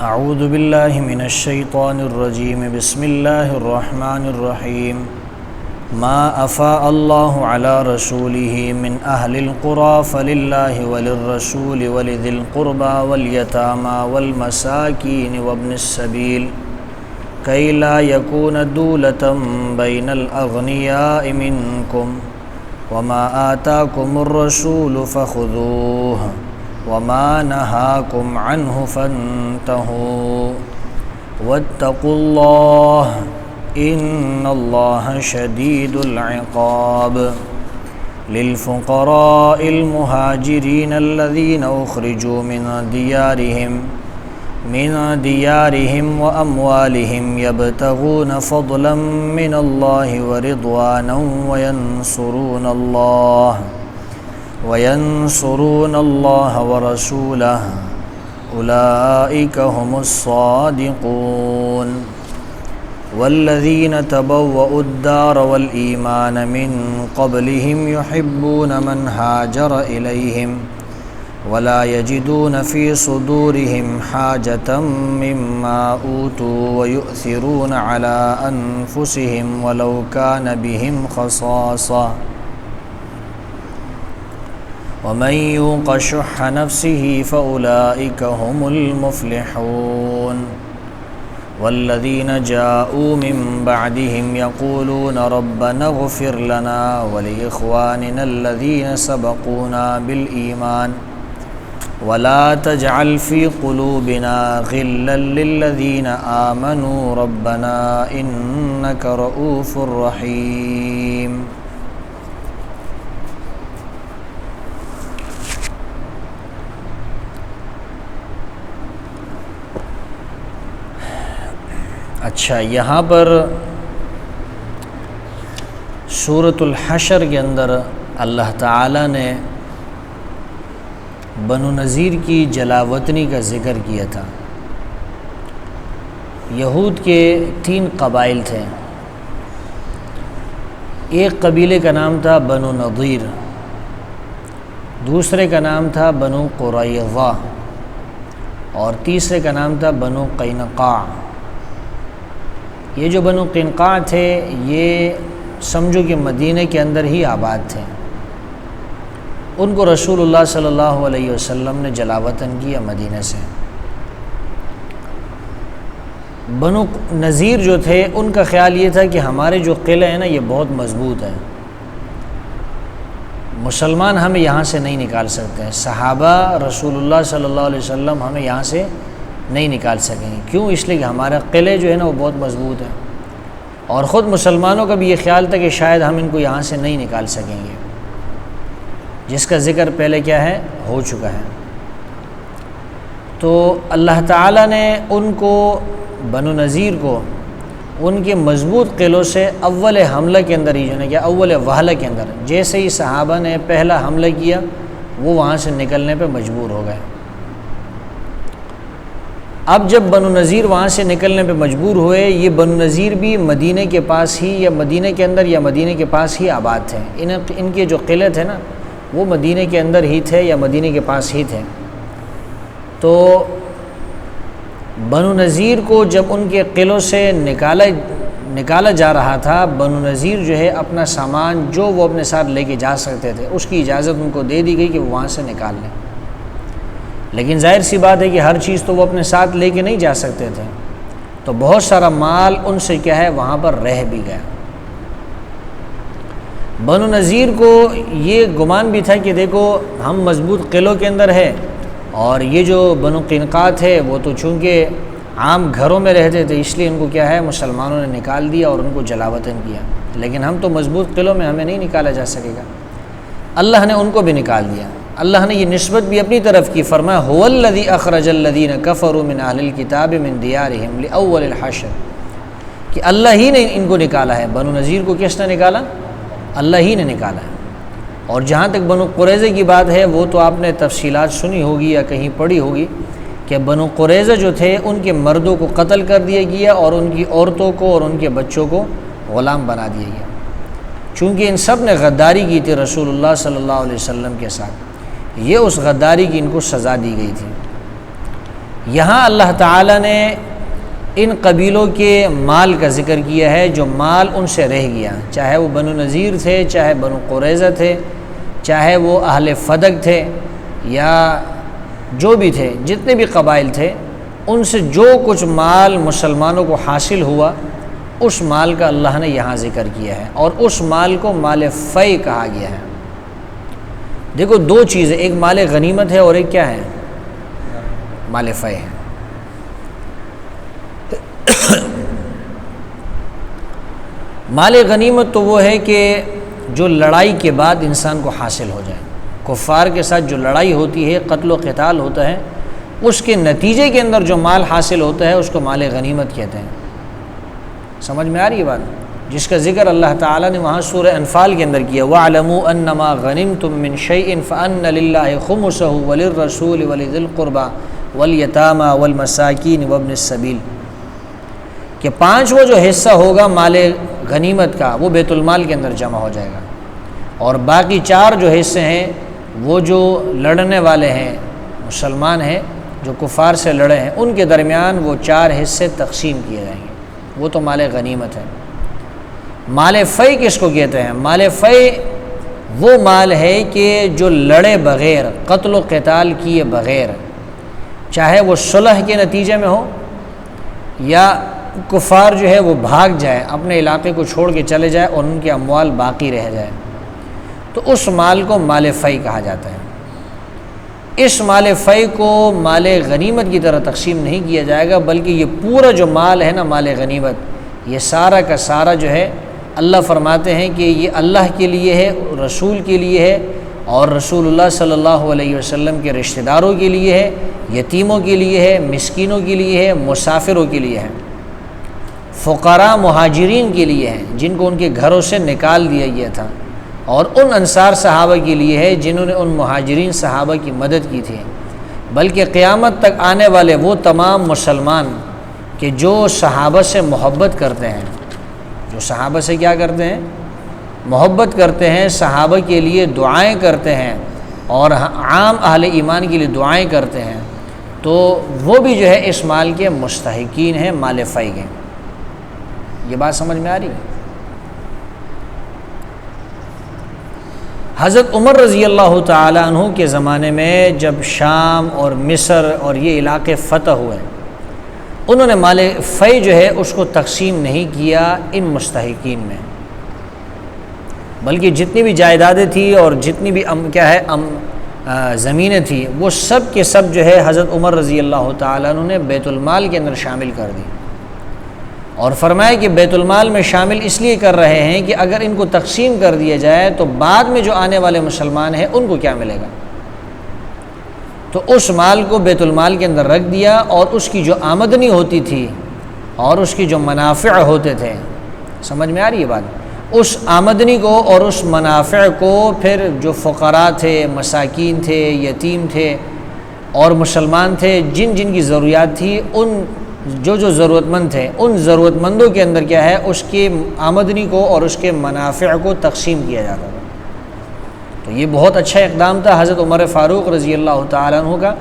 اعوذ باللہ من الشیطان الرجیم بسم اللہ الرحمن الرحیم ما افاء اللہ علی رسولہ من اہل القری فللہ وللرسول ولذی القربى والیتامی والمساکین وابن السبیل کی لا یکون دولة بین الاغنیاء منکم وما آتاکم الرسول فخذوہ وما نهاكم عنه فانتهوا واتقوا الله إن الله شديد العقاب للفقراء المهاجرين الذين أخرجوا من ديارهم وأموالهم يبتغون فضلا من الله ورضوانا وينصرون الله ورسوله أولئك هم الصادقون والذين تبوأوا الدار والإيمان من قبلهم يحبون من هاجر إليهم ولا يجدون في صدورهم حاجة مما أوتوا ويؤثرون على أنفسهم ولو كان بهم خصاصة ومن يوق شح نفسه فأولئك هم المفلحون والذين جاءوا من بعدهم يقولون ربنا اغفر لنا ولإخواننا الذين سبقونا بالإيمان ولا تجعل في قلوبنا غلا للذين آمنوا ربنا إنك رؤوف رحيم۔ اچھا، یہاں پر سورۃ الحشر کے اندر اللہ تعالیٰ نے بنو نذیر کی جلاوطنی کا ذکر کیا تھا۔ یہود کے 3 قبائل تھے۔ ایک قبیلے کا نام تھا بنو نضیر، دوسرے کا نام تھا بنو قریظہ اور تیسرے کا نام تھا بنو قینقاع۔ یہ جو بنو قینقاع تھے یہ سمجھو کہ مدینہ کے اندر ہی آباد تھے۔ ان کو رسول اللہ صلی اللہ علیہ وسلم نے جلاوطن کیا مدینہ سے۔ بنو نذیر جو تھے ان کا خیال یہ تھا کہ ہمارے جو قلعے ہیں نا یہ بہت مضبوط ہے، مسلمان ہمیں یہاں سے نہیں نکال سکتے ہیں، صحابہ رسول اللہ صلی اللہ علیہ وسلم ہمیں یہاں سے نہیں نکال سکیں گے۔ کیوں؟ اس لیے کہ ہمارا قلعے جو ہے نا وہ بہت مضبوط ہے، اور خود مسلمانوں کا بھی یہ خیال تھا کہ شاید ہم ان کو یہاں سے نہیں نکال سکیں گے، جس کا ذکر پہلے کیا ہے ہو چکا ہے۔ تو اللہ تعالیٰ نے ان کو بنو نذیر کو ان کے مضبوط قلعوں سے اول حملہ کے اندر ہی جو ہے کیا اول وہلہ کے اندر جیسے ہی صحابہ نے پہلا حملہ کیا وہ وہاں سے نکلنے پہ مجبور ہو گئے۔ اب جب بنو نذیر وہاں سے نکلنے پہ مجبور ہوئے، یہ بنو نذیر بھی مدینہ کے پاس ہی یا مدینہ کے اندر یا مدینہ کے پاس ہی آباد تھے۔ ان کے جو قلعے تھے نا وہ مدینہ کے اندر ہی تھے یا مدینہ کے پاس ہی تھے۔ تو بنو نذیر کو جب ان کے قلعوں سے نکالا جا رہا تھا، بنو نذیر جو ہے اپنا سامان جو وہ اپنے ساتھ لے کے جا سکتے تھے اس کی اجازت ان کو دے دی گئی کہ وہ وہاں سے نکال لیں، لیکن ظاہر سی بات ہے کہ ہر چیز تو وہ اپنے ساتھ لے کے نہیں جا سکتے تھے، تو بہت سارا مال ان سے کیا ہے وہاں پر رہ بھی گیا۔ بنو نذیر کو یہ گمان بھی تھا کہ دیکھو ہم مضبوط قلعوں کے اندر ہے، اور یہ جو بنو قینقاع تھے وہ تو چونکہ عام گھروں میں رہتے تھے اس لیے ان کو کیا ہے مسلمانوں نے نکال دیا اور ان کو جلاوطن کیا، لیکن ہم تو مضبوط قلعوں میں ہمیں نہیں نکالا جا سکے گا۔ اللہ نے ان کو بھی نکال دیا۔ اللہ نے یہ نسبت بھی اپنی طرف کی، فرمایا هو الذی اخرج الذین کفروا من اہل الکتاب من دیارہم لاول الحشر، کہ اللہ ہی نے ان کو نکالا ہے۔ بنو نذیر کو کس نے نکالا؟ اللہ ہی نے نکالا ہے۔ اور جہاں تک بنو قریظہ کی بات ہے وہ تو آپ نے تفصیلات سنی ہوگی یا کہیں پڑھی ہوگی کہ بنو قریظہ جو تھے ان کے مردوں کو قتل کر دیا گیا اور ان کی عورتوں کو اور ان کے بچوں کو غلام بنا دیا گیا، چونکہ ان سب نے غداری کی تھی رسول اللہ صلی اللہ علیہ وسلم کے ساتھ، یہ اس غداری کی ان کو سزا دی گئی تھی۔ یہاں اللہ تعالیٰ نے ان قبیلوں کے مال کا ذکر کیا ہے جو مال ان سے رہ گیا، چاہے وہ بنو نذیر تھے، چاہے بنو قریظہ تھے، چاہے وہ اہل فدق تھے، یا جو بھی تھے، جتنے بھی قبائل تھے، ان سے جو کچھ مال مسلمانوں کو حاصل ہوا اس مال کا اللہ نے یہاں ذکر کیا ہے، اور اس مال کو مال فی کہا گیا ہے۔ دیکھو دو چیزیں، ایک مال غنیمت ہے اور ایک کیا ہے؟ مال فی ہے۔ مال غنیمت تو وہ ہے کہ جو لڑائی کے بعد انسان کو حاصل ہو جائے، کفار کے ساتھ جو لڑائی ہوتی ہے، قتل و قتال ہوتا ہے، اس کے نتیجے کے اندر جو مال حاصل ہوتا ہے اس کو مال غنیمت کہتے ہیں۔ سمجھ میں آ رہی ہے بات؟ جس کا ذکر اللہ تعالیٰ نے وہاں سورہ انفال کے اندر کیا، وَاعْلَمُوا أَنَّمَا غَنِمْتُم مِّن شَيْءٍ فَأَنَّ لِلَّهِ خُمُسَهُ وَلِلرَّسُولِ وَلِذِي الْقُرْبَى وَالْيَتَامَى وَالْمَسَاكِينِ وَابْنِ السَّبِيلِ، کہ 5واں جو حصہ ہوگا مال غنیمت کا وہ بیت المال کے اندر جمع ہو جائے گا، اور باقی 4 جو حصے ہیں وہ جو لڑنے والے ہیں، مسلمان ہیں جو کفار سے لڑے ہیں، ان کے درمیان وہ 4 حصے تقسیم کیے جائیں گے، وہ تو مال غنیمت ہے۔ مال فی کس کو کہتے ہیں؟ مال فی وہ مال ہے کہ جو لڑے بغیر، قتل و قتال کیے بغیر، چاہے وہ صلح کے نتیجے میں ہو یا کفار جو ہے وہ بھاگ جائے، اپنے علاقے کو چھوڑ کے چلے جائے اور ان کے اموال باقی رہ جائے، تو اس مال کو مال فی کہا جاتا ہے۔ اس مال فی کو مال غنیمت کی طرح تقسیم نہیں کیا جائے گا، بلکہ یہ پورا جو مال ہے نا مال غنیمت، یہ سارا کا سارا جو ہے اللہ فرماتے ہیں کہ یہ اللہ کے لیے ہے، رسول کے لیے ہے، اور رسول اللہ صلی اللہ علیہ وسلم کے رشتہ داروں کے لیے ہے، یتیموں کے لیے ہے، مسکینوں کے لیے ہے، مسافروں کے لیے ہے، فقراء مہاجرین کے لیے ہے جن کو ان کے گھروں سے نکال دیا گیا تھا، اور ان انصار صحابہ کے لیے ہے جنہوں نے ان مہاجرین صحابہ کی مدد کی تھی، بلکہ قیامت تک آنے والے وہ تمام مسلمان کہ جو صحابہ سے محبت کرتے ہیں، جو صحابہ سے کیا کرتے ہیں؟ محبت کرتے ہیں، صحابہ کے لیے دعائیں کرتے ہیں، اور عام اہل ایمان کے لیے دعائیں کرتے ہیں، تو وہ بھی جو ہے اس مال کے مستحقین ہیں، مال فی کے۔ یہ بات سمجھ میں آ رہی ہے؟ حضرت عمر رضی اللہ تعالیٰ عنہ کے زمانے میں جب شام اور مصر اور یہ علاقے فتح ہوئے، انہوں نے مال فی جو ہے اس کو تقسیم نہیں کیا ان مستحقین میں، بلکہ جتنی بھی جائیدادیں تھیں اور جتنی بھی زمینیں تھیں وہ سب کے سب جو ہے حضرت عمر رضی اللہ تعالیٰ عنہ نے بیت المال کے اندر شامل کر دی، اور فرمایا کہ بیت المال میں شامل اس لیے کر رہے ہیں کہ اگر ان کو تقسیم کر دیا جائے تو بعد میں جو آنے والے مسلمان ہیں ان کو کیا ملے گا، تو اس مال کو بیت المال کے اندر رکھ دیا، اور اس کی جو آمدنی ہوتی تھی اور اس کی جو منافع ہوتے تھے، سمجھ میں آ رہی ہے بات، اس آمدنی کو اور اس منافع کو پھر جو فقراء تھے، مساکین تھے، یتیم تھے اور مسلمان تھے، جن جن کی ضروریات تھی، ان جو ضرورت مند تھے، ان ضرورت مندوں کے اندر کیا ہے اس کی آمدنی کو اور اس کے منافع کو تقسیم کیا جاتا تھا۔ تو یہ بہت اچھا اقدام تھا حضرت عمر فاروق رضی اللہ تعالیٰ عنہ کا،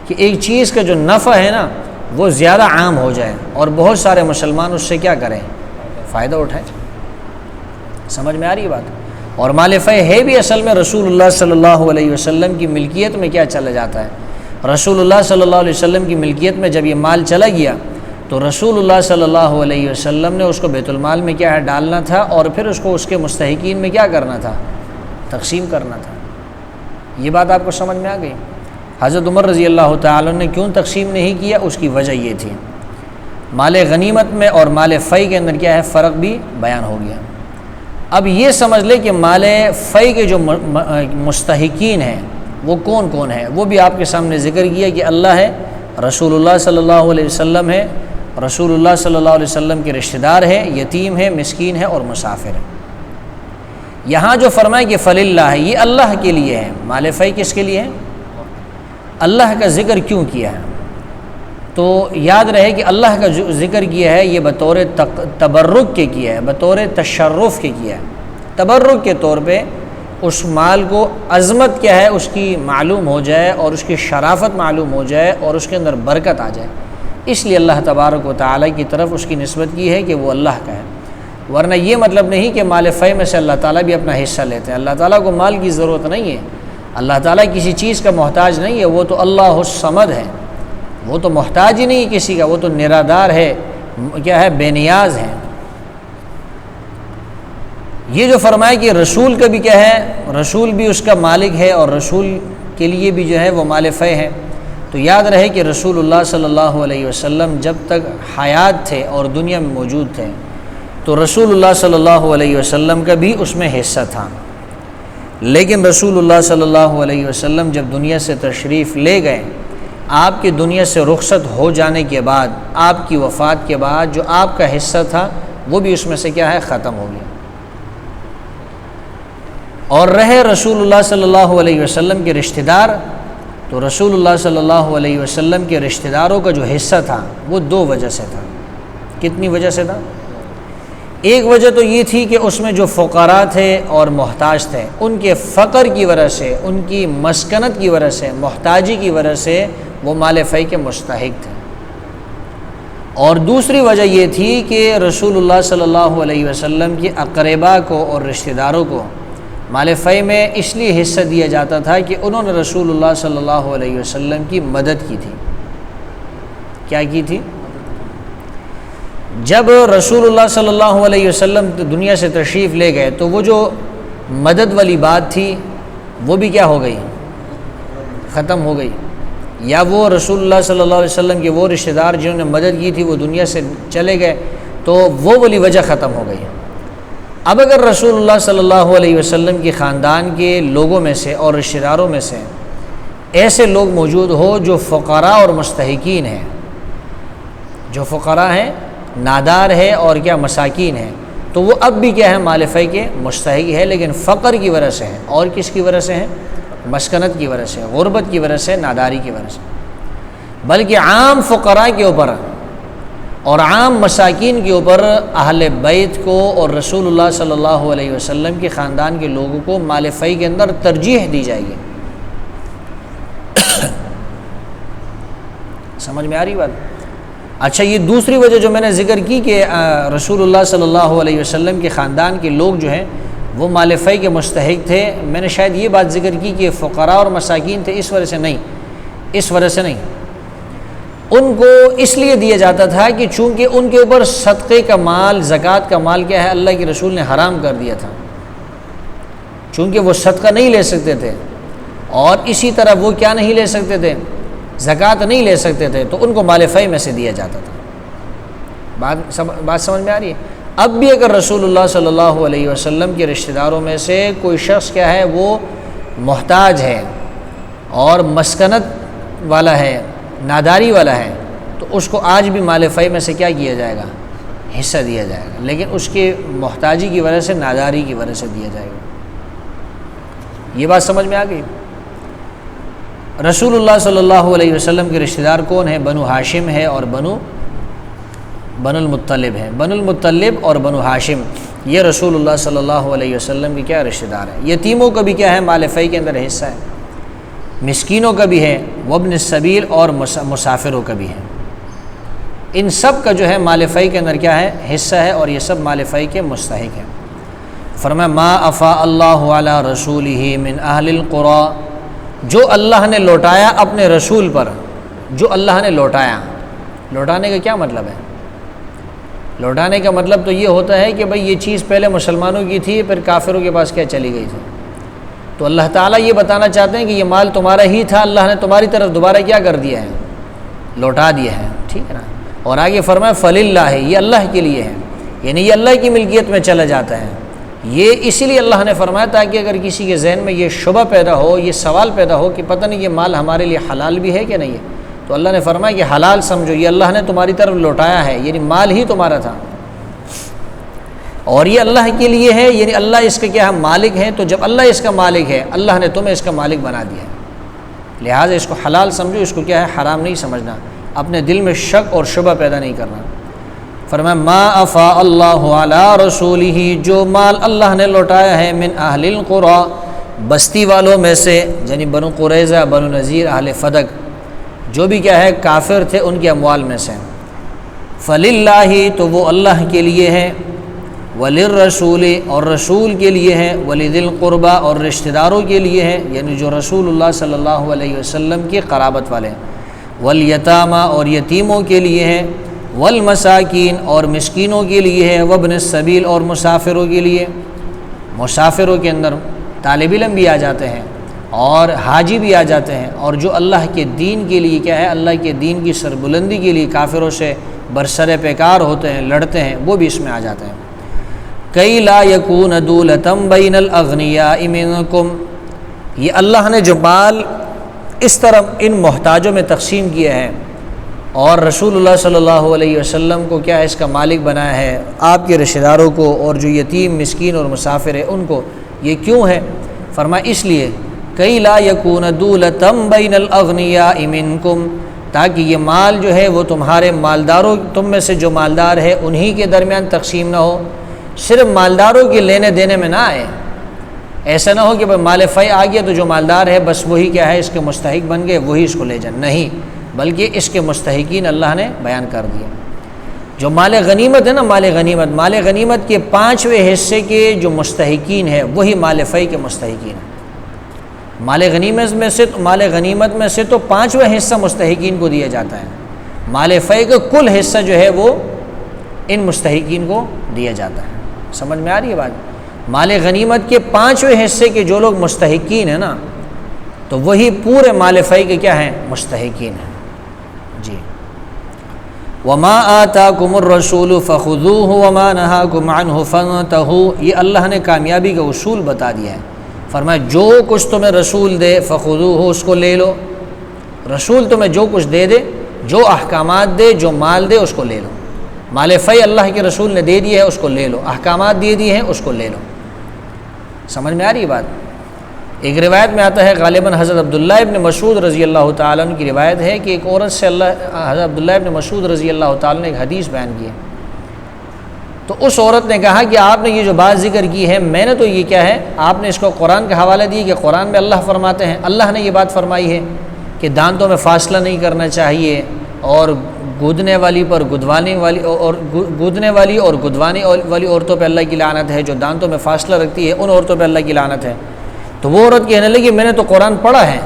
کہ ایک چیز کا جو نفع ہے نا وہ زیادہ عام ہو جائے اور بہت سارے مسلمان اس سے کیا کریں؟ فائدہ اٹھائیں۔ سمجھ میں آ رہی ہے بات؟ اور مال فی ہے بھی اصل میں رسول اللہ صلی اللہ علیہ وسلم کی ملکیت میں کیا چلا جاتا ہے؟ رسول اللہ صلی اللہ علیہ وسلم کی ملکیت میں جب یہ مال چلا گیا تو رسول اللہ صلی اللہ علیہ وسلم نے اس کو بیت المال میں کیا ہے ڈالنا تھا، اور پھر اس کو اس کے مستحقین میں کیا کرنا تھا؟ تقسیم کرنا تھا۔ یہ بات آپ کو سمجھ میں آ گئی؟ حضرت عمر رضی اللہ تعالیٰ نے کیوں تقسیم نہیں کیا؟ اس کی وجہ یہ تھی، مال غنیمت میں اور مال فی کے اندر کیا ہے فرق بھی بیان ہو گیا۔ اب یہ سمجھ لے کہ مال فی کے جو مستحقین ہیں وہ کون کون ہیں، وہ بھی آپ کے سامنے ذکر کیا کہ اللہ ہے، رسول اللہ صلی اللہ علیہ وسلم ہے، رسول اللہ صلی اللہ علیہ وسلم کے رشتہ دار ہے، یتیم ہے، مسکین ہے اور مسافر ہے۔ یہاں جو فرمائے کہ فللہ ہے، یہ اللہ کے لیے ہے۔ مال فی کس کے لیے ہے؟ اللہ کا ذکر کیوں کیا ہے؟ تو یاد رہے کہ اللہ کا جو ذکر کیا ہے یہ بطور تبرک کے کیا ہے، بطور تشرف کے کیا ہے، تبرک کے طور پہ اس مال کو عظمت کیا ہے اس کی معلوم ہو جائے اور اس کی شرافت معلوم ہو جائے اور اس کے اندر برکت آ جائے، اس لیے اللہ تبارک و تعالیٰ کی طرف اس کی نسبت کی ہے کہ وہ اللہ کا ہے۔ ورنہ یہ مطلب نہیں کہ مال فے میں سے اللہ تعالیٰ بھی اپنا حصہ لیتے ہیں۔ اللہ تعالیٰ کو مال کی ضرورت نہیں ہے، اللہ تعالیٰ کسی چیز کا محتاج نہیں ہے، وہ تو اللہ الصمد ہے، وہ تو محتاج ہی نہیں ہے کسی کا، وہ تو نرادار ہے، کیا ہے، بے نیاز ہے۔ یہ جو فرمایا کہ رسول کا بھی کیا ہے، رسول بھی اس کا مالک ہے اور رسول کے لیے بھی جو ہے وہ مال فے ہے، تو یاد رہے کہ رسول اللہ صلی اللہ علیہ وسلم جب تک حیات تھے اور دنیا میں موجود تھے تو رسول اللہ صلی اللہ علیہ وسلم کا بھی اس میں حصہ تھا، لیکن رسول اللہ صلی اللہ علیہ وسلم جب دنیا سے تشریف لے گئے، آپ کی دنیا سے رخصت ہو جانے کے بعد، آپ کی وفات کے بعد جو آپ کا حصہ تھا وہ بھی اس میں سے کیا ہے، ختم ہو گیا۔ اور رہے رسول اللہ صلی اللہ علیہ وسلم کے رشتہ دار، تو رسول اللہ صلی اللہ علیہ وسلم کے رشتہ داروں کا جو حصہ تھا وہ دو وجہ سے تھا۔ کتنی وجہ سے تھا؟ ایک وجہ تو یہ تھی کہ اس میں جو فقراء تھے اور محتاج تھے، ان کے فقر کی وجہ سے، ان کی مسکنت کی وجہ سے، محتاجی کی وجہ سے وہ مال فے کے مستحق تھے۔ اور دوسری وجہ یہ تھی کہ رسول اللہ صلی اللہ علیہ وسلم کی اقربا کو اور رشتہ داروں کو مال فے میں اس لیے حصہ دیا جاتا تھا کہ انہوں نے رسول اللہ صلی اللہ علیہ وسلم کی مدد کی تھی۔ کیا کی تھی؟ جب رسول اللہ صلی اللہ علیہ وسلم دنیا سے تشریف لے گئے تو وہ جو مدد والی بات تھی وہ بھی کیا ہو گئی، ختم ہو گئی، یا وہ رسول اللہ صلی اللہ علیہ وسلم کے وہ رشتہ دار جنہوں نے مدد کی تھی وہ دنیا سے چلے گئے تو وہ والی وجہ ختم ہو گئی۔ اب اگر رسول اللہ صلی اللہ علیہ وسلم کی خاندان کے لوگوں میں سے اور رشتہ داروں میں سے ایسے لوگ موجود ہو جو فقراء اور مستحقین ہیں، جو فقراء ہیں، نادار ہے اور کیا مساکین ہیں، تو وہ اب بھی کیا ہے، مال فے کے مستحق ہے، لیکن فقر کی وجہ سے ہے۔ اور کس کی وجہ سے ہے؟ مسکنت کی وجہ سے، غربت کی وجہ سے، ناداری کی وجہ سے۔ بلکہ عام فقراء کے اوپر اور عام مساکین کے اوپر اہل بیت کو اور رسول اللہ صلی اللہ علیہ وسلم کے خاندان کے لوگوں کو مال فے کے اندر ترجیح دی جائے گی۔ سمجھ میں آ رہی بات؟ اچھا، یہ دوسری وجہ جو میں نے ذکر کی کہ رسول اللہ صلی اللہ علیہ وسلم کے خاندان کے لوگ جو ہیں وہ مال فے کے مستحق تھے، میں نے شاید یہ بات ذکر کی کہ فقراء اور مساکین تھے، اس وجہ سے نہیں، اس وجہ سے نہیں، ان کو اس لیے دیا جاتا تھا کہ چونکہ ان کے اوپر صدقے کا مال، زکوٰۃ کا مال کیا ہے، اللہ کے رسول نے حرام کر دیا تھا، چونکہ وہ صدقہ نہیں لے سکتے تھے اور اسی طرح وہ کیا نہیں لے سکتے تھے، زکوٰۃ نہیں لے سکتے تھے، تو ان کو مال فے میں سے دیا جاتا تھا۔ بات سمجھ میں آ رہی ہے؟ اب بھی اگر رسول اللہ صلی اللہ علیہ وسلم کے رشتہ داروں میں سے کوئی شخص کیا ہے، وہ محتاج ہے اور مسکنت والا ہے، ناداری والا ہے، تو اس کو آج بھی مال فے میں سے کیا کیا جائے گا، حصہ دیا جائے گا، لیکن اس کی محتاجی کی وجہ سے، ناداری کی وجہ سے دیا جائے گا۔ یہ بات سمجھ میں آ گئی؟ رسول اللہ صلی اللہ علیہ وسلم کے رشتہ دار کون ہیں؟ بنو ہاشم ہے اور بنو المطلب ہے۔ بنو المطلب اور بنو ہاشم یہ رسول اللہ صلی اللہ علیہ وسلم کے کیا رشتہ دار ہیں۔ یتیموں کا بھی کیا ہے، مال فے کے اندر حصہ ہے، مسکینوں کا بھی ہے، وابن السبیل اور مسافروں کا بھی ہے۔ ان سب کا جو ہے مال فے کے اندر کیا ہے، حصہ ہے، اور یہ سب مال فے کے مستحق ہیں۔ فرمایا ما افاء اللہ علی رسولہ من اہل القری، جو اللہ نے لوٹایا اپنے رسول پر، جو اللہ نے لوٹایا۔ لوٹانے کا کیا مطلب ہے؟ لوٹانے کا مطلب تو یہ ہوتا ہے کہ بھئی یہ چیز پہلے مسلمانوں کی تھی، پھر کافروں کے پاس کیا چلی گئی تھی، تو اللہ تعالیٰ یہ بتانا چاہتے ہیں کہ یہ مال تمہارا ہی تھا، اللہ نے تمہاری طرف دوبارہ کیا کر دیا ہے، لوٹا دیا ہے، ٹھیک ہے نا۔ اور آگے فرمایا فللہ، یہ اللہ کے لیے ہے، یعنی یہ اللہ کی ملکیت میں چلا جاتا ہے۔ یہ اسی لیے اللہ نے فرمایا تاکہ اگر کسی کے ذہن میں یہ شبہ پیدا ہو، یہ سوال پیدا ہو کہ پتہ نہیں یہ مال ہمارے لیے حلال بھی ہے کہ نہیں ہے، تو اللہ نے فرمایا کہ حلال سمجھو، یہ اللہ نے تمہاری طرف لوٹایا ہے، یعنی مال ہی تمہارا تھا اور یہ اللہ کے لیے ہے، یعنی اللہ اس کا کیا ہے، مالک ہے۔ تو جب اللہ اس کا مالک ہے، اللہ نے تمہیں اس کا مالک بنا دیا ہے، لہٰذا اس کو حلال سمجھو، اس کو کیا ہے، حرام نہیں سمجھنا، اپنے دل میں شک اور شبہ پیدا نہیں کرنا۔ فرمایا ما افاء اللہ علی رسولہ، جو مال اللہ نے لوٹایا ہے، من اہل القری، بستی والوں میں سے یعنی بنو قریظہ، بنو نذیر، اہل فدق، جو بھی کیا ہے کافر تھے، ان کے اموال میں سے۔ فللہ، تو وہ اللہ کے لیے ہے، وللرسول، اور رسول کے لیے ہے، ولذی القربى، اور رشتہ داروں کے لیے ہے، یعنی جو رسول اللہ صلی اللہ علیہ وسلم کی قرابت والے ہیں، والیتامى، اور یتیموں کے لیے ہے، والمساکین، اور مسکینوں کے لیے ہے، وابن السبیل، اور مسافروں کے لیے۔ مسافروں کے اندر طالب علم بھی آ جاتے ہیں اور حاجی بھی آ جاتے ہیں، اور جو اللہ کے دین کے لیے کیا ہے، اللہ کے دین کی سربلندی کے لیے کافروں سے برسر پیکار ہوتے ہیں، لڑتے ہیں، وہ بھی اس میں آ جاتے ہیں۔ کئی لا یکون دولۃ بین الاغنیاء منکم، یہ اللہ نے جو مال اس طرح ان محتاجوں میں تقسیم کیا ہے، اور رسول اللہ صلی اللہ علیہ وسلم کو کیا ہے اس کا مالک بنایا ہے، آپ کے رشتہ داروں کو، اور جو یتیم، مسکین اور مسافر ہے ان کو، یہ کیوں ہے؟ فرمایا اس لیے کئی لا یکون دولۃ بین الاغنیاء منکم، تاکہ یہ مال جو ہے وہ تمہارے مالداروں، تم میں سے جو مالدار ہے انہی کے درمیان تقسیم نہ ہو، صرف مالداروں کے لینے دینے میں نہ آئے۔ ایسا نہ ہو کہ مال فی آ گیا تو جو مالدار ہے بس وہی کیا ہے اس کے مستحق بن گئے، وہی اس کو لے جائیں، نہیں، بلکہ اس کے مستحقین اللہ نے بیان کر دیے۔ جو مال غنیمت ہے نا، مال غنیمت کے 5ویں حصے کے جو مستحقین ہیں وہی مال فی کے مستحقین ہیں۔ مال غنیمت میں سے تو 5واں حصہ مستحقین کو دیا جاتا ہے، مال فی کا کل حصہ جو ہے وہ ان مستحقین کو دیا جاتا ہے۔ سمجھ میں آ رہی ہے بات؟ مال غنیمت کے 5ویں حصے کے جو لوگ مستحقین ہیں نا، تو وہی پورے مال فی کے کیا ہیں، مستحقین ہیں۔ جی، وما آتاکم الرسول فخذوہ وما نہاکم عنہ فانتہوا، یہ اللہ نے کامیابی کا اصول بتا دیا ہے۔ فرمایا جو کچھ تمہیں رسول دے فخذوہ، اس کو لے لو، رسول تمہیں جو کچھ دے دے، جو احکامات دے، جو مال دے، اس کو لے لو۔ مال فی اللہ کے رسول نے دے دیا ہے، اس کو لے لو، احکامات دے دیے ہیں، اس کو لے لو۔ سمجھ میں آ رہی ہے بات؟ ایک روایت میں آتا ہے، غالباً حضرت عبداللہ ابن مسعود رضی اللہ تعالیٰ عنہ کی روایت ہے کہ ایک عورت سے حضرت عبداللہ ابن مسعود رضی اللہ تعالیٰ نے ایک حدیث بیان کی ہے، تو اس عورت نے کہا کہ آپ نے یہ جو بات ذکر کی ہے، میں نے تو یہ کیا ہے، آپ نے اس کو قرآن کا حوالہ دی کہ قرآن میں اللہ فرماتے ہیں، اللہ نے یہ بات فرمائی ہے کہ دانتوں میں فاصلہ نہیں کرنا چاہیے، اور گودنے والی پر گدوانے والی اور گودنے والی اور گدوانے والی عورتوں پہ اللہ کی لعنت ہے، جو دانتوں میں فاصلہ رکھتی ہے ان عورتوں پہ اللہ کی لعنت ہے۔ تو وہ عورت کہنے لگی میں نے تو قرآن پڑھا ہے،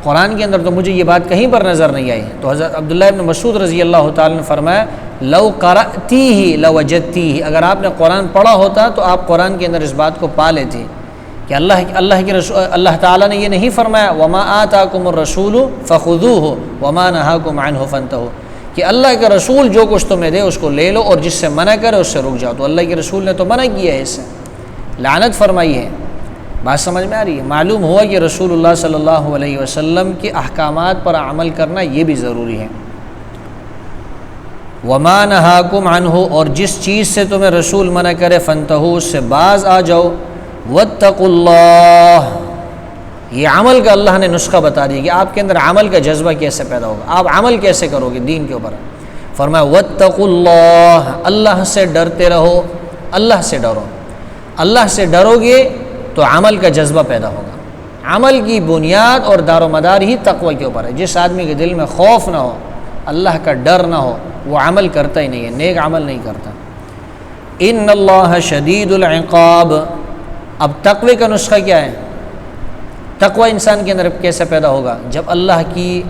قرآن کے اندر تو مجھے یہ بات کہیں پر نظر نہیں آئی۔ تو حضرت عبداللہ ابن مسعود رضی اللہ تعالیٰ نے فرمایا لو قرأتیہ لوجدتیہ، اگر آپ نے قرآن پڑھا ہوتا تو آپ قرآن کے اندر اس بات کو پا لیتے کہ اللہ تعالیٰ نے یہ نہیں فرمایا وما آتاکم الرسول فخذوہ وما نہاکم عنہ فانتہوا، کہ اللہ کے رسول جو کچھ تمہیں دے اس کو لے لو، اور جس سے منع کرے اس سے رک جاؤ۔ تو اللہ کے رسول نے تو منع کیا ہے، اس سے لعنت فرمائی ہے۔ بات سمجھ میں آ رہی ہے؟ معلوم ہوا کہ رسول اللہ صلی اللہ علیہ وسلم کے احکامات پر عمل کرنا یہ بھی ضروری ہے۔ وما نہاکم عنہ، اور جس چیز سے تمہیں رسول منع کرے فانتہوا، اس سے باز آ جاؤ۔ واتقوا اللہ، یہ عمل کا اللہ نے نسخہ بتا دیا کہ آپ کے اندر عمل کا جذبہ کیسے پیدا ہوگا، آپ عمل کیسے کرو گے دین کے اوپر۔ فرمایا واتقوا اللہ، اللہ سے ڈرتے رہو، اللہ سے ڈرو، اللہ سے ڈرو گے تو عمل کا جذبہ پیدا ہوگا۔ عمل کی بنیاد اور دار و مدار ہی تقوی کے اوپر ہے۔ جس آدمی کے دل میں خوف نہ ہو، اللہ کا ڈر نہ ہو، وہ عمل کرتا ہی نہیں ہے، نیک عمل نہیں کرتا۔ ان اللہ شدید العقاب، اب تقوی کا نسخہ کیا ہے؟ تقوی انسان کے اندر کیسے پیدا ہوگا؟ جب اللہ کی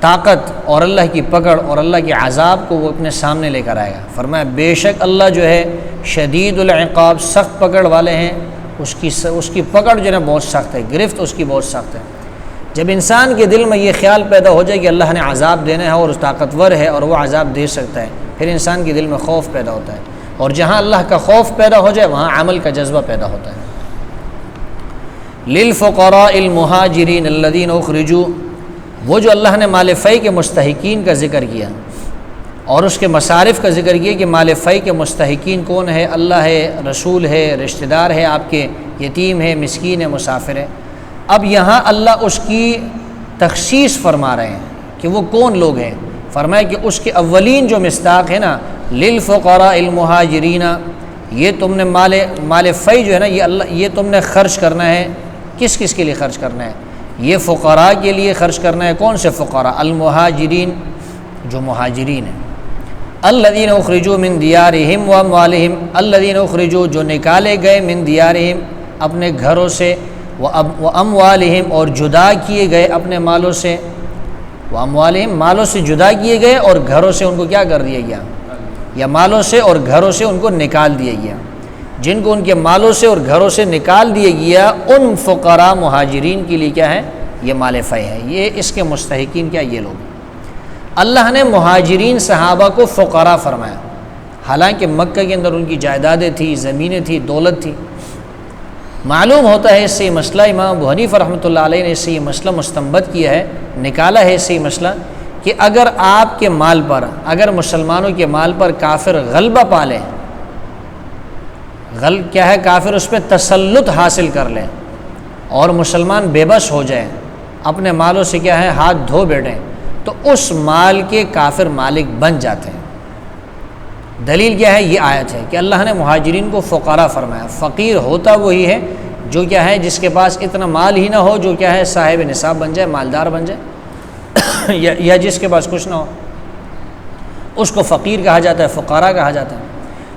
طاقت اور اللہ کی پکڑ اور اللہ کے عذاب کو وہ اپنے سامنے لے کر آئے گا۔ فرمایا بے شک اللہ جو ہے شدید العقاب، سخت پکڑ والے ہیں، اس کی پکڑ جو ہے بہت سخت ہے، گرفت اس کی بہت سخت ہے۔ جب انسان کے دل میں یہ خیال پیدا ہو جائے کہ اللہ نے عذاب دینا ہے اور اس طاقتور ہے اور وہ عذاب دے سکتا ہے، پھر انسان کے دل میں خوف پیدا ہوتا ہے، اور جہاں اللہ کا خوف پیدا ہو جائے وہاں عمل کا جذبہ پیدا ہوتا ہے۔ للفقراء المہاجرین الذین اخرجوا، وہ جو اللہ نے مال فی کے مستحقین کا ذکر کیا اور اس کے مصارف کا ذکر کیا کہ مال فی کے مستحقین کون ہے؟ اللہ ہے، رسول ہے، رشتہ دار ہے آپ کے، یتیم ہے، مسکین ہے، مسافر ہے۔ اب یہاں اللہ اس کی تخصیص فرما رہے ہیں کہ وہ کون لوگ ہیں۔ فرمایا کہ اس کے اولین جو مصداق ہے نا، للفقراء المہاجرین، یہ تم نے مال فی جو ہے نا، یہ تم نے خرچ کرنا ہے کس کس کے لیے خرچ کرنا ہے؟ یہ فقراء کے لیے خرچ کرنا ہے۔ کون سے فقراء؟ المہاجرین، جو مہاجرین ہیں، الذین اخرجوا من دیارہم واموالہم، الذین اخرجوا جو نکالے گئے، من دیارہم اپنے گھروں سے، واموالہم اور جدا کیے گئے اپنے مالوں سے، واموالہم مالوں سے جدا کیے گئے اور گھروں سے ان کو کیا کر دیا گیا؟ یا مالوں سے اور گھروں سے ان کو نکال دیا گیا۔ جن کو ان کے مالوں سے اور گھروں سے نکال دیا گیا، ان فقراء مہاجرین کے لیے کیا ہے؟ یہ مال فے ہے۔ یہ اس کے مستحقین کیا؟ یہ لوگ۔ اللہ نے مہاجرین صحابہ کو فقراء فرمایا، حالانکہ مکہ کے اندر ان کی جائیدادیں تھیں، زمینیں تھیں، دولت تھی۔ معلوم ہوتا ہے اس سے یہ مسئلہ، امام ابو حنیفہ رحمۃ اللہ علیہ نے اس سے یہ مسئلہ مستنبط کیا ہے، نکالا ہے اس سے یہ مسئلہ کہ اگر آپ کے مال پر، اگر مسلمانوں کے مال پر کافر غلبہ پا لیں، کیا ہے؟ کافر اس پہ تسلط حاصل کر لیں اور مسلمان بے بس ہو جائیں، اپنے مالوں سے کیا ہے؟ ہاتھ دھو بیٹھیں، تو اس مال کے کافر مالک بن جاتے ہیں۔ دلیل کیا ہے؟ یہ آیت ہے کہ اللہ نے مہاجرین کو فقراء فرمایا۔ فقیر ہوتا وہی ہے جو کیا ہے؟ جس کے پاس اتنا مال ہی نہ ہو، جو کیا ہے؟ صاحب نصاب بن جائے، مالدار بن جائے یا جس کے پاس کچھ نہ ہو، اس کو فقیر کہا جاتا ہے، فقراء کہا جاتا ہے۔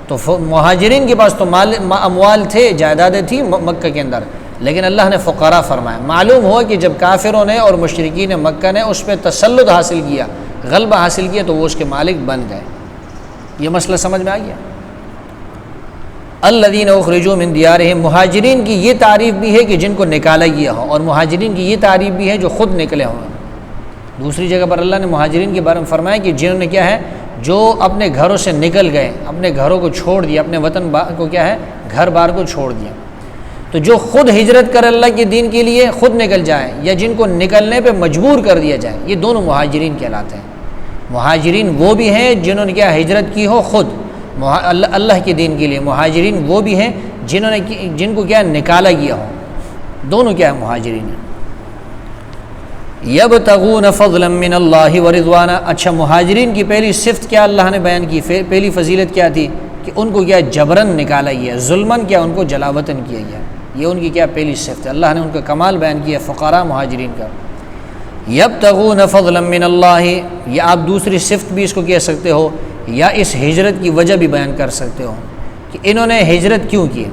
تو مہاجرین کے پاس تو اموال تھے، جائیدادیں تھیں مکہ کے اندر، لیکن اللہ نے فقراء فرمایا۔ معلوم ہوا کہ جب کافروں نے اور مشرکین مکہ نے اس پہ تسلط حاصل کیا، غلبہ حاصل کیا، تو وہ اس کے مالک بن گئے۔ یہ مسئلہ سمجھ میں آ گیا؟ الذین اخرجوا من دیارہم، مہاجرین کی یہ تعریف بھی ہے کہ جن کو نکالا گیا ہو، اور مہاجرین کی یہ تعریف بھی ہے جو خود نکلے ہوں۔ دوسری جگہ پر اللہ نے مہاجرین کے بارے میں فرمایا کہ جنہوں نے کیا ہے؟ جو اپنے گھروں سے نکل گئے، اپنے گھروں کو چھوڑ دیا، اپنے وطن کو کیا ہے؟ گھر بار کو چھوڑ دیا۔ تو جو خود ہجرت کر اللہ کے دین کے لیے خود نکل جائیں، یا جن کو نکلنے پہ مجبور کر دیا جائے، یہ دونوں مہاجرین کہلاتے ہیں۔ مہاجرین وہ بھی ہیں جنہوں نے کیا؟ ہجرت کی ہو خود اللہ کے دین کے لیے۔ مہاجرین وہ بھی ہیں جن کو کیا؟ نکالا گیا ہو۔ دونوں کیا ہے؟ مہاجرین ہیں۔ یبتغون فضلا من اللہ ورضوانا۔ اچھا، مہاجرین کی پہلی صفت کیا اللہ نے بیان کی؟ پہلی فضیلت کیا تھی؟ کہ ان کو کیا؟ جبرن نکالا گیا، ظلمن کیا؟ ان کو جلاوطن کیا گیا۔ یہ ان کی کیا؟ پہلی صفت ہے۔ اللہ نے ان کا کمال بیان کیا فقراء مہاجرین کا۔ یبتغون فضلا من اللہ، یہ آپ دوسری صفت بھی اس کو کہہ سکتے ہو، یا اس ہجرت کی وجہ بھی بیان کر سکتے ہو کہ انہوں نے ہجرت کیوں کی۔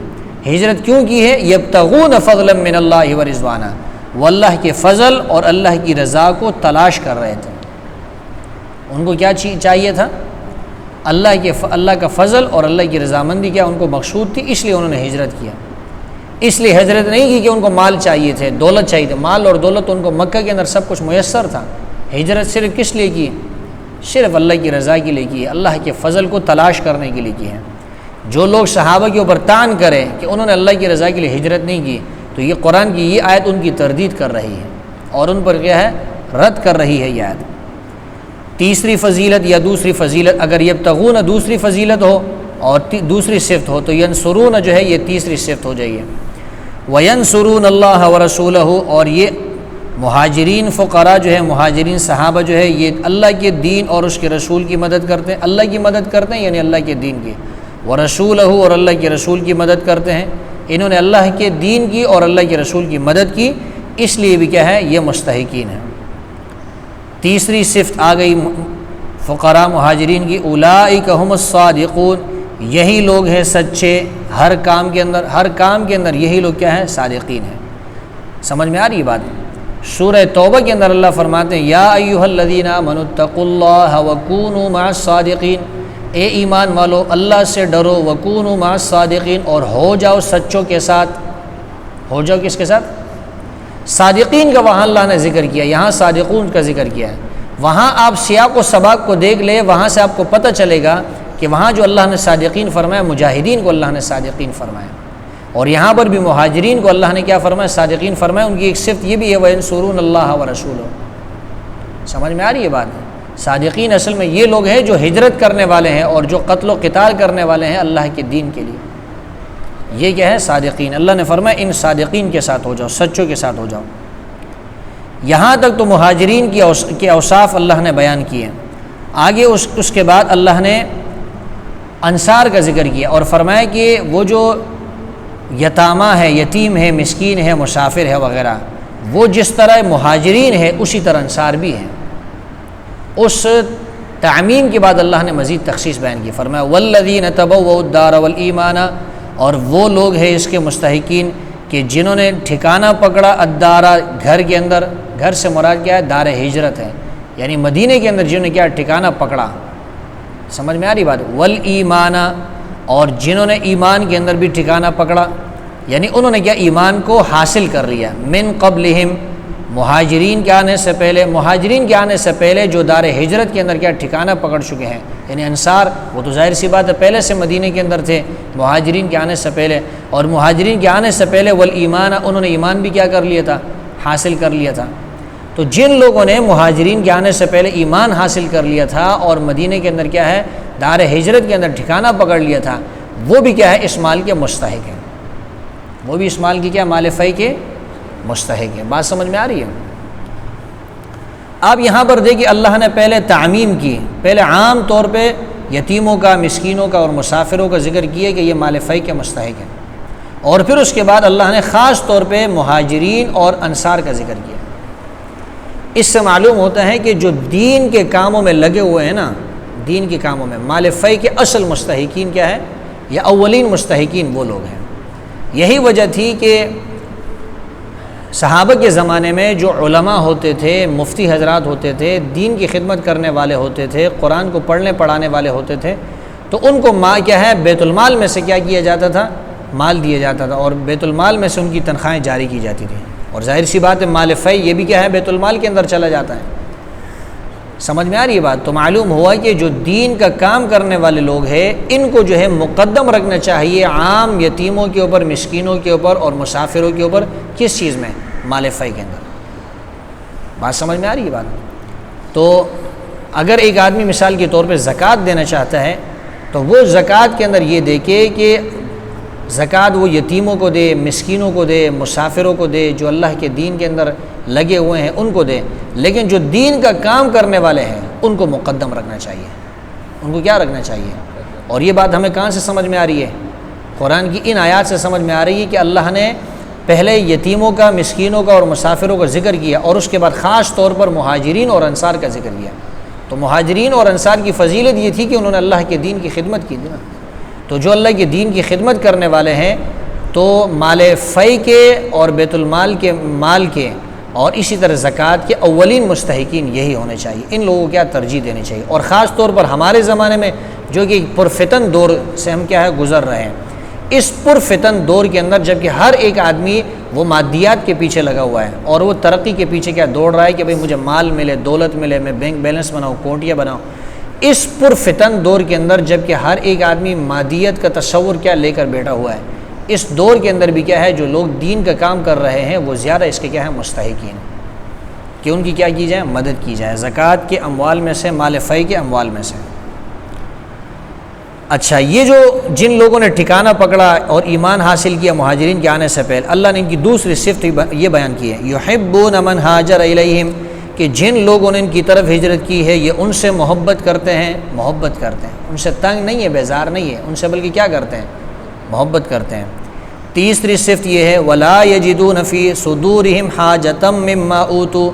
ہجرت کیوں کی ہے؟ یبتغون فضلا من اللہ ورضوانا، وہ اللہ کے فضل اور اللہ کی رضا کو تلاش کر رہے تھے۔ ان کو کیا چاہیے تھا؟ اللہ کا فضل اور اللہ کی رضامندی کیا ان کو مقصود تھی، اس لیے انہوں نے ہجرت کیا۔ اس لیے ہجرت نہیں کی کہ ان کو مال چاہیے تھے، دولت چاہیے تھے۔ مال اور دولت تو ان کو مکہ کے اندر سب کچھ میسر تھا۔ ہجرت صرف کس لیے کی؟ صرف اللہ کی رضا کے لیے کی ہے، اللہ کے فضل کو تلاش کرنے کے لیے کی ہے۔ جو لوگ صحابہ کے اوپر طعن کریں کہ انہوں نے اللہ کی رضا کے لیے ہجرت نہیں کی، تو یہ قرآن کی یہ آیت ان کی تردید کر رہی ہے اور ان پر کیا ہے؟ رد کر رہی ہے یہ آیت۔ تیسری فضیلت یا دوسری فضیلت، اگر یبتغون دوسری فضیلت ہو اور دوسری صفت ہو، تو ینصرون جو ہے یہ تیسری صفت ہو جائے گی۔ وَيَنْصُرُونَ اللَّهَ وَرَسُولَهُ، اور یہ مہاجرین فقراء جو ہے، مہاجرین صحابہ جو ہے، یہ اللہ کے دین اور اس کے رسول کی مدد کرتے ہیں۔ اللہ کی مدد کرتے ہیں یعنی اللہ کے دین کی، وَرَسُولَهُ اور اللہ کے رسول کی مدد کرتے ہیں۔ انہوں نے اللہ کے دین کی اور اللہ کے رسول کی مدد کی، اس لیے بھی کیا ہے؟ یہ مستحقین ہیں۔ تیسری صفت آ گئی فقراء مہاجرین کی، اولئک هم الصادقون، یہی لوگ ہیں سچے ہر کام کے اندر یہی لوگ کیا ہیں؟ صادقین ہیں۔ سمجھ میں آ رہی ہے بات؟ سورہ توبہ کے اندر اللہ فرماتے ہیں یا ایھا الذین آمنوا اتقوا اللہ وکونوا مع الصادقین، اے ایمان والو اللہ سے ڈرو، وکونوا مع الصادقین، اور ہو جاؤ سچوں کے ساتھ۔ ہو جاؤ کس کے ساتھ؟ صادقین کا وہاں اللہ نے ذکر کیا، یہاں صادقون کا ذکر کیا ہے۔ وہاں آپ سیاق و سباق کو دیکھ لیں، وہاں سے آپ کو پتہ چلے گا کہ وہاں جو اللہ نے صادقین فرمایا، مجاہدین کو اللہ نے صادقین فرمایا، اور یہاں پر بھی مہاجرین کو اللہ نے کیا فرمایا؟ صادقین فرمایا۔ ان کی ایک صفت یہ بھی ہے وَيَنْصُرُونَ اللَّهَ وَرَسُولَهُ۔ سمجھ میں آ رہی ہے بات؟ صادقین اصل میں یہ لوگ ہیں جو ہجرت کرنے والے ہیں اور جو قتل و قتال کرنے والے ہیں اللہ کے دین کے لیے۔ یہ کیا ہے؟ صادقین۔ اللہ نے فرمایا ان صادقین کے ساتھ ہو جاؤ، سچوں کے ساتھ ہو جاؤ۔ یہاں تک تو مہاجرین کے اوصاف اللہ نے بیان کیے۔ آگے اس کے بعد اللہ نے انصار کا ذکر کیا اور فرمایا کہ وہ جو یتامہ ہے، یتیم ہے، مسکین ہے، مسافر ہے وغیرہ، وہ جس طرح مہاجرین ہے اسی طرح انصار بھی ہیں۔ اس تعمیم کے بعد اللہ نے مزید تخصیص بیان کی، فرمایا والذین تبوؤا الدار والایمان، اور وہ لوگ ہیں اس کے مستحقین کہ جنہوں نے ٹھکانہ پکڑا الدارا، گھر کے اندر، گھر سے مراد کیا ہے؟ دار ہجرت ہے، یعنی مدینے کے اندر جنہوں نے کیا ٹھکانہ پکڑا، سمجھ میں آ رہی بات؟ والایمان، اور جنہوں نے ایمان کے اندر بھی ٹھکانہ پکڑا، یعنی انہوں نے کیا ایمان کو حاصل کر لیا، من قبلہم، مہاجرین کے آنے سے پہلے، مہاجرین کے آنے سے پہلے جو دار ہجرت کے اندر کیا ٹھکانہ پکڑ چکے ہیں، یعنی انصار وہ تو ظاہر سی بات ہے پہلے سے مدینے کے اندر تھے مہاجرین کے آنے سے پہلے، اور مہاجرین کے آنے سے پہلے والایمان، انہوں نے ایمان بھی کیا کر لیا تھا؟ حاصل کر لیا تھا۔ تو جن لوگوں نے مہاجرین کے آنے سے پہلے ایمان حاصل کر لیا تھا اور مدینے کے اندر کیا ہے دار ہجرت کے اندر ٹھکانہ پکڑ لیا تھا، وہ بھی کیا ہے اس مال کے مستحق ہیں، وہ بھی اس مال کی کیا مال فی کے مستحق ہیں۔ بات سمجھ میں آ رہی ہے؟ اب یہاں پر دیکھیے اللہ نے پہلے تعمیم کی، پہلے عام طور پہ یتیموں کا، مسکینوں کا اور مسافروں کا ذکر کیا کہ یہ مال فی کے مستحق ہیں، اور پھر اس کے بعد اللہ نے خاص طور پہ مہاجرین اور انصار کا ذکر کیا۔ اس سے معلوم ہوتا ہے کہ جو دین کے کاموں میں لگے ہوئے ہیں نا، دین کے کاموں میں مال فی کے اصل مستحقین کیا ہے؟ یا اولین مستحقین وہ لوگ ہیں۔ یہی وجہ تھی کہ صحابہ کے زمانے میں جو علماء ہوتے تھے، مفتی حضرات ہوتے تھے، دین کی خدمت کرنے والے ہوتے تھے، قرآن کو پڑھنے پڑھانے والے ہوتے تھے، تو ان کو کیا ہے بیت المال میں سے کیا کیا جاتا تھا؟ مال دیا جاتا تھا، اور بیت المال میں سے ان کی تنخواہیں جاری کی جاتی تھیں، اور ظاہر سی بات ہے مال فی یہ بھی کیا ہے بیت المال کے اندر چلا جاتا ہے۔ سمجھ میں آ رہی ہے بات؟ تو معلوم ہوا کہ جو دین کا کام کرنے والے لوگ ہیں ان کو جو ہے مقدم رکھنا چاہیے عام یتیموں کے اوپر، مسکینوں کے اوپر اور مسافروں کے اوپر۔ کس چیز میں؟ مال فی کے اندر۔ بات سمجھ میں آ رہی ہے بات؟ تو اگر ایک آدمی مثال کے طور پہ زکوٰۃ دینا چاہتا ہے تو وہ زکوٰۃ کے اندر یہ دیکھے کہ زکوٰۃ وہ یتیموں کو دے، مسکینوں کو دے، مسافروں کو دے، جو اللہ کے دین کے اندر لگے ہوئے ہیں ان کو دے، لیکن جو دین کا کام کرنے والے ہیں ان کو مقدم رکھنا چاہیے، ان کو کیا رکھنا چاہیے۔ اور یہ بات ہمیں کہاں سے سمجھ میں آ رہی ہے؟ قرآن کی ان آیات سے سمجھ میں آ رہی ہے کہ اللہ نے پہلے یتیموں کا، مسکینوں کا اور مسافروں کا ذکر کیا، اور اس کے بعد خاص طور پر مہاجرین اور انصار کا ذکر کیا۔ تو مہاجرین اور انصار کی فضیلت یہ تھی کہ انہوں نے اللہ کے دین کی خدمت کی تھی نا۔ تو جو اللہ کے دین کی خدمت کرنے والے ہیں تو مال فی کے اور بیت المال کے مال کے اور اسی طرح زکوٰۃ کے اولین مستحقین یہی ہونے چاہیے، ان لوگوں کو کیا ترجیح دینی چاہیے۔ اور خاص طور پر ہمارے زمانے میں جو کہ پرفتن دور سے ہم کیا ہے گزر رہے ہیں، اس پرفتن دور کے اندر جب کہ ہر ایک آدمی وہ مادیات کے پیچھے لگا ہوا ہے اور وہ ترقی کے پیچھے کیا دوڑ رہا ہے کہ بھئی مجھے مال ملے، دولت ملے، میں بینک بیلنس بناؤں، کوٹیاں بناؤں، اس پرفتن دور کے اندر جب کہ ہر ایک آدمی مادیت کا تصور کیا لے کر بیٹھا ہوا ہے، اس دور کے اندر بھی کیا ہے جو لوگ دین کا کام کر رہے ہیں وہ زیادہ اس کے کیا ہے مستحقین، کہ ان کی کیا کی جائے مدد کی جائے زکوٰۃ کے اموال میں سے، مال فی کے اموال میں سے۔ اچھا، یہ جو جن لوگوں نے ٹھکانہ پکڑا اور ایمان حاصل کیا مہاجرین کے آنے سے پہلے، اللہ نے ان کی دوسری صفت یہ بیان کی ہے، یحبون من ہاجر الیہم، کہ جن لوگوں نے ان کی طرف ہجرت کی ہے یہ ان سے محبت کرتے ہیں، ان سے تنگ نہیں ہے، بیزار نہیں ہے، ان سے بلکہ کیا کرتے ہیں محبت کرتے ہیں۔ تیسری صفت یہ ہے ولا یجدون فی صدورہم حاجۃ مما اوتوا،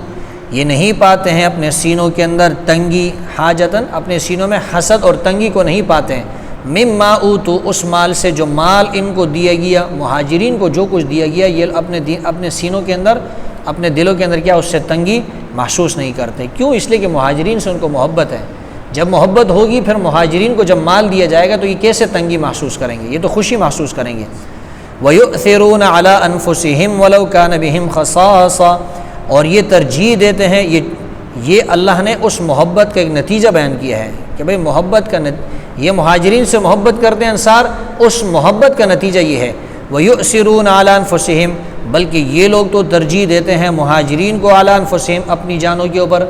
یہ نہیں پاتے ہیں اپنے سینوں کے اندر تنگی، حاجتاً اپنے سینوں میں حسد اور تنگی کو نہیں پاتے ہیں، مما اوتوا اس مال سے جو مال ان کو دیا گیا، مہاجرین کو جو کچھ دیا گیا یہ اپنے سینوں کے اندر، اپنے دلوں کے اندر کیا اس سے تنگی محسوس نہیں کرتے۔ کیوں؟ اس لیے کہ مہاجرین سے ان کو محبت ہے۔ جب محبت ہوگی پھر مہاجرین کو جب مال دیا جائے گا تو یہ کیسے تنگی محسوس کریں گے؟ یہ تو خوشی محسوس کریں گے۔ وَيُؤْثِرُونَ عَلَىٰ أَنفُسِهِمْ وَلَوْ كَانَ بِهِمْ خَصَاصَةٌ، اور یہ ترجیح دیتے ہیں، یہ اللہ نے اس محبت کا ایک نتیجہ بیان کیا ہے کہ بھئی محبت کا یہ مہاجرین سے محبت کرتے ہیں انصار، اس محبت کا نتیجہ یہ ہے وَيُؤْثِرُونَ عَلَىٰ أَنفُسِهِمْ، بلکہ یہ لوگ تو ترجیح دیتے ہیں مہاجرین کو عَلَىٰ أَنفُسِهِمْ اپنی جانوں کے اوپر،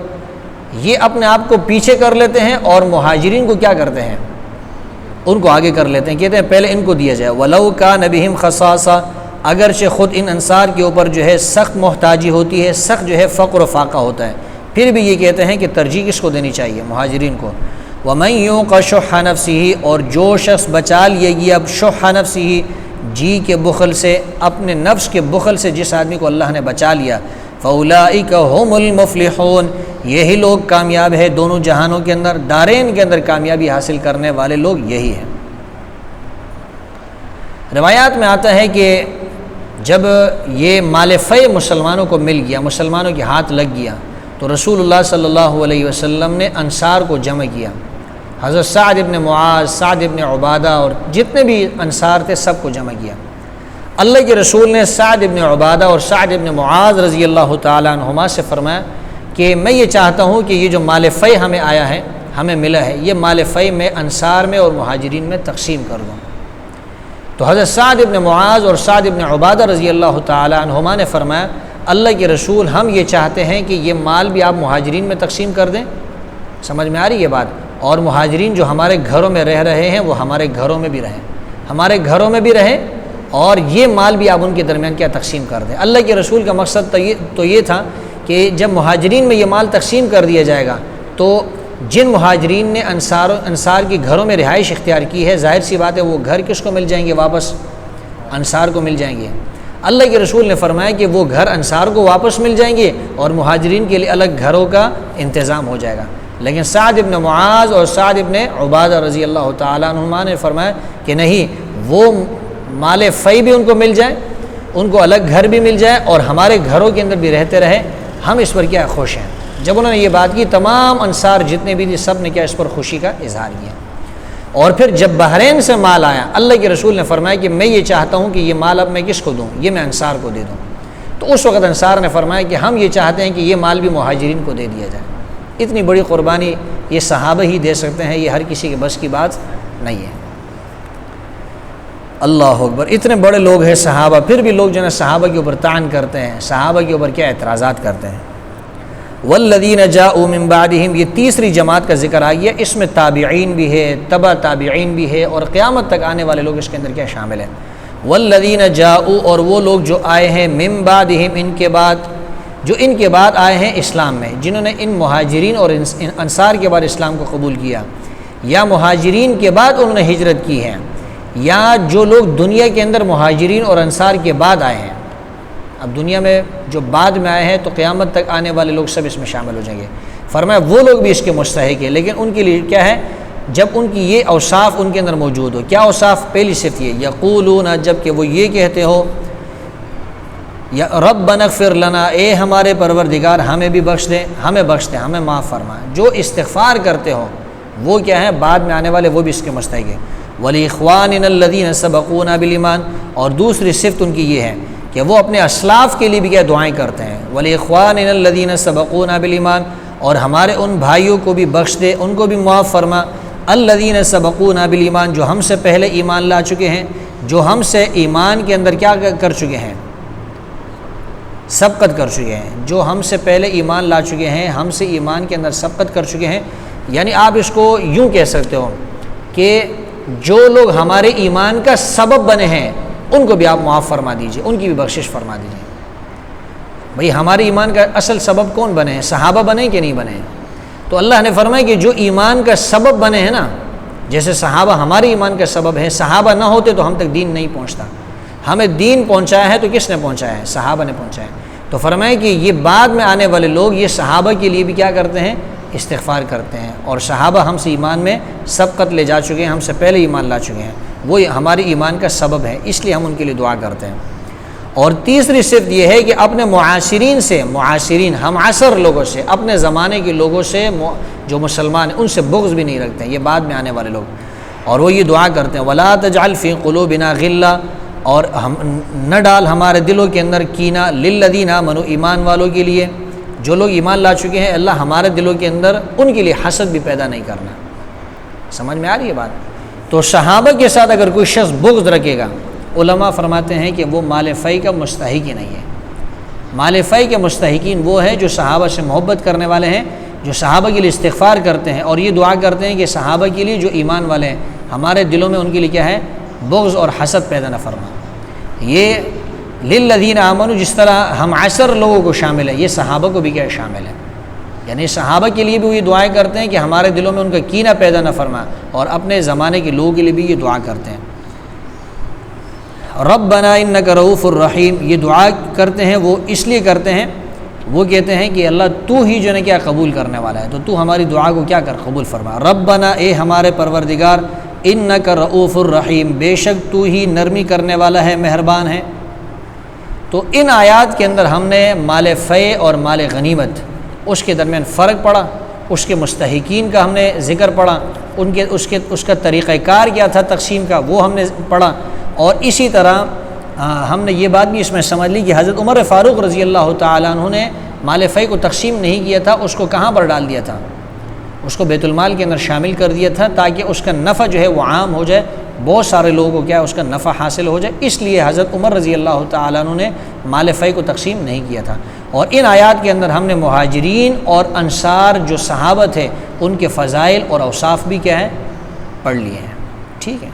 یہ اپنے آپ کو پیچھے کر لیتے ہیں اور مہاجرین کو کیا کرتے ہیں ان کو آگے کر لیتے ہیں، کہتے ہیں پہلے ان کو دیا جائے۔ وَلَوْ كَانَ بِهِمْ خَصَاصَةٌ، اگرچہ خود ان انصار کے اوپر جو ہے سخت محتاجی ہوتی ہے، سخت جو ہے فقر و فاقہ ہوتا ہے، پھر بھی یہ کہتے ہیں کہ ترجیح کس کو دینی چاہیے مہاجرین کو۔ وَمَن يُوقَ شُحَّ نَفْسِهِ، اور جو شخص بچا لیے گی اب شُحَّ نَفْسِهِ جی کے بخل سے، اپنے نفس کے بخل سے جس آدمی کو اللہ نے بچا لیا، فَأُولَٰئِكَ هُمُ الْمُفْلِحُونَ، یہی لوگ کامیاب ہے دونوں جہانوں کے اندر، دارین کے اندر کامیابی حاصل کرنے والے لوگ یہی ہیں۔ روایات میں آتا ہے کہ جب یہ مال فے مسلمانوں کو مل گیا، مسلمانوں کے ہاتھ لگ گیا، تو رسول اللہ صلی اللہ علیہ وسلم نے انصار کو جمع کیا، حضرت سعد ابن معاذ، سعد ابن عبادہ اور جتنے بھی انصار تھے سب کو جمع کیا۔ اللہ کے رسول نے سعد ابن عبادہ اور سعد ابن معاذ رضی اللہ تعالیٰ عنہما سے فرمایا کہ میں یہ چاہتا ہوں کہ یہ جو مال فے ہمیں آیا ہے، ہمیں ملا ہے، یہ مال فے میں انصار میں اور مہاجرین میں تقسیم کر دوں۔ تو حضرت سعد ابن معاذ اور سعد ابن عبادہ رضی اللہ تعالیٰ عنہما نے فرمایا اللہ کے رسول ہم یہ چاہتے ہیں کہ یہ مال بھی آپ مہاجرین میں تقسیم کر دیں۔ سمجھ میں آ رہی یہ بات؟ اور مہاجرین جو ہمارے گھروں میں رہ رہے ہیں وہ ہمارے گھروں میں بھی رہیں، ہمارے گھروں میں بھی رہیں، اور یہ مال بھی آپ ان کے درمیان کیا تقسیم کر دیں۔ اللہ کے رسول کا مقصد تو یہ تھا کہ جب مہاجرین میں یہ مال تقسیم کر دیا جائے گا تو جن مہاجرین نے انصار کی گھروں میں رہائش اختیار کی ہے، ظاہر سی بات ہے وہ گھر کس کو مل جائیں گے؟ واپس انصار کو مل جائیں گے۔ اللہ کے رسول نے فرمایا کہ وہ گھر انصار کو واپس مل جائیں گے اور مہاجرین کے لیے الگ گھروں کا انتظام ہو جائے گا۔ لیکن سعد ابن معاذ اور سعد ابن عبادہ رضی اللہ تعالیٰ عنہما نے فرمایا کہ نہیں، وہ مال فی بھی ان کو مل جائے، ان کو الگ گھر بھی مل جائے اور ہمارے گھروں کے اندر بھی رہتے رہے، ہم اس پر کیا خوش ہیں۔ جب انہوں نے یہ بات کی تمام انصار جتنے بھی تھے سب نے کیا اس پر خوشی کا اظہار کیا۔ اور پھر جب بحرین سے مال آیا، اللہ کے رسول نے فرمایا کہ میں یہ چاہتا ہوں کہ یہ مال اب میں کس کو دوں؟ یہ میں انصار کو دے دوں۔ تو اس وقت انصار نے فرمایا کہ ہم یہ چاہتے ہیں کہ یہ مال بھی مہاجرین کو دے دیا جائے۔ اتنی بڑی قربانی یہ صحابہ ہی دے سکتے ہیں، یہ ہر کسی کے بس کی بات نہیں ہے۔ اللہ اکبر، اتنے بڑے لوگ ہیں صحابہ، پھر بھی لوگ جو ہے صحابہ کے اوپر طعن کرتے ہیں، صحابہ کے اوپر کیا اعتراضات کرتے ہیں۔ والذین جاءوا من بعدہم، یہ تیسری جماعت کا ذکر آ گیا، اس میں تابعین بھی ہے، تبع تابعین بھی ہے، اور قیامت تک آنے والے لوگ اس کے اندر کیا شامل ہیں۔ والذین جاءوا، اور وہ لوگ جو آئے ہیں من بعدہم، ان کے بعد، جو ان کے بعد آئے ہیں اسلام میں، جنہوں نے ان مہاجرین اور انصار کے بعد اسلام کو قبول کیا، یا مہاجرین کے بعد انہوں نے ہجرت کی ہے، یا جو لوگ دنیا کے اندر مہاجرین اور انصار کے بعد آئے ہیں۔ اب دنیا میں جو بعد میں آئے ہیں تو قیامت تک آنے والے لوگ سب اس میں شامل ہو جائیں گے۔ فرمایا وہ لوگ بھی اس کے مستحق ہیں، لیکن ان کے لیے کیا ہے؟ جب ان کی یہ اوصاف ان کے اندر موجود ہو۔ کیا اوصاف؟ پہلی صفت یہ یقولون، جب کہ وہ یہ کہتے ہو یا ربنا اغفر لنا، اے ہمارے پروردگار ہمیں بھی بخش دے، ہمیں بخش دے، ہمیں معاف فرما۔ جو استغفار کرتے ہو وہ کیا ہے؟ بعد میں آنے والے وہ بھی اس کے مستحق ہیں۔ وَلِإِخْوَانِنَا الَّذِينَ سَبَقُونَا بِالْإِيمَانِ، اور دوسری صفت ان کی یہ ہے کہ وہ اپنے اسلاف کے لیے بھی کیا دعائیں کرتے ہیں۔ وَلِإِخْوَانِنَا الَّذِينَ سَبَقُونَا بِالْإِيمَانِ، اور ہمارے ان بھائیوں کو بھی بخش دے، ان کو بھی معاف فرما۔ الَّذِينَ سَبَقُونَا بِالْإِيمَانِ، جو ہم سے پہلے ایمان لا چکے ہیں، جو ہم سے ایمان کے اندر کیا کر چکے ہیں؟ سبقت کر چکے ہیں۔ جو ہم سے پہلے ایمان لا چکے ہیں، ہم سے ایمان کے اندر سبقت کر چکے ہیں، یعنی آپ اس کو یوں کہہ سکتے ہو کہ جو لوگ ہمارے ایمان کا سبب بنے ہیں ان کو بھی آپ معاف فرما دیجئے، ان کی بھی بخشش فرما دیجئے۔ بھئی ہمارے ایمان کا اصل سبب کون بنے ہیں؟ صحابہ بنے ہیں کہ نہیں بنے ہیں؟ تو اللہ نے فرمایا کہ جو ایمان کا سبب بنے ہیں نا، جیسے صحابہ ہمارے ایمان کا سبب ہے، صحابہ نہ ہوتے تو ہم تک دین نہیں پہنچتا۔ ہمیں دین پہنچایا ہے تو کس نے پہنچایا ہے؟ صحابہ نے پہنچایا ہے۔ تو فرمایا کہ یہ بعد میں آنے والے لوگ یہ صحابہ کے لیے بھی کیا کرتے ہیں؟ استغفار کرتے ہیں، اور صحابہ ہم سے ایمان میں سبقت لے جا چکے ہیں، ہم سے پہلے ایمان لا چکے ہیں، وہ ہمارے ایمان کا سبب ہے، اس لیے ہم ان کے لیے دعا کرتے ہیں۔ اور تیسری صفت یہ ہے کہ اپنے معاشرین سے، معاشرین ہم عصر لوگوں سے، اپنے زمانے کے لوگوں سے جو مسلمان ہیں ان سے بغض بھی نہیں رکھتے ہیں، یہ بعد میں آنے والے لوگ۔ اور وہ یہ دعا کرتے ہیں وَلَا تَجْعَلْ فِي قُلُوبِنَا غِلًّا، اور ہم نہ ڈال ہمارے دلوں کے اندر کینہ، لِلَّذِينَ آمَنُوا، ایمان والوں کے لیے، جو لوگ ایمان لا چکے ہیں، اللہ ہمارے دلوں کے اندر ان کے لیے حسد بھی پیدا نہیں کرنا۔ سمجھ میں آ رہی ہے بات؟ تو صحابہ کے ساتھ اگر کوئی شخص بغض رکھے گا، علماء فرماتے ہیں کہ وہ مال فی کا مستحق ہی نہیں ہے۔ مال فی کے مستحقین وہ ہیں جو صحابہ سے محبت کرنے والے ہیں، جو صحابہ کے لیے استغفار کرتے ہیں اور یہ دعا کرتے ہیں کہ صحابہ کے لیے جو ایمان والے ہیں ہمارے دلوں میں ان کے لیے کیا ہے؟ بغض اور حسد پیدا نہ فرما۔ یہ للذین آمنوا جس طرح ہم عصر لوگوں کو شامل ہے، یہ صحابہ کو بھی کیا شامل ہے، یعنی صحابہ کے لیے بھی وہ یہ دعائیں کرتے ہیں کہ ہمارے دلوں میں ان کا کینہ پیدا نہ فرما، اور اپنے زمانے کے لوگوں کے لیے بھی یہ دعا کرتے ہیں۔ ربنا انک رؤوف الرحیم، یہ دعا کرتے ہیں وہ اس لیے کرتے ہیں، وہ کہتے ہیں کہ اللہ تو ہی جو ہے کیا قبول کرنے والا ہے، تو ہماری دعا کو کیا کر قبول فرما۔ ربنا، اے ہمارے پروردگار، انک رؤوف الرحیم، بے شک تو ہی نرمی کرنے والا ہے، مہربان ہے۔ تو ان آیات کے اندر ہم نے مال فے اور مال غنیمت اس کے درمیان فرق پڑا، اس کے مستحقین کا ہم نے ذکر پڑھا، اس کا طریقہ کار کیا تھا تقسیم کا وہ ہم نے پڑھا، اور اسی طرح ہم نے یہ بات بھی اس میں سمجھ لی کہ حضرت عمر فاروق رضی اللہ تعالیٰ عنہ نے مال فے کو تقسیم نہیں کیا تھا، اس کو کہاں پر ڈال دیا تھا، اس کو بیت المال کے اندر شامل کر دیا تھا تاکہ اس کا نفع جو ہے وہ عام ہو جائے، بہت سارے لوگوں کو کیا اس کا نفع حاصل ہو جائے، اس لیے حضرت عمر رضی اللہ تعالیٰ عنہ نے مال فے کو تقسیم نہیں کیا تھا۔ اور ان آیات کے اندر ہم نے مہاجرین اور انصار جو صحابہ تھے ان کے فضائل اور اوصاف بھی کیا ہیں پڑھ لیے ہیں، ٹھیک ہے۔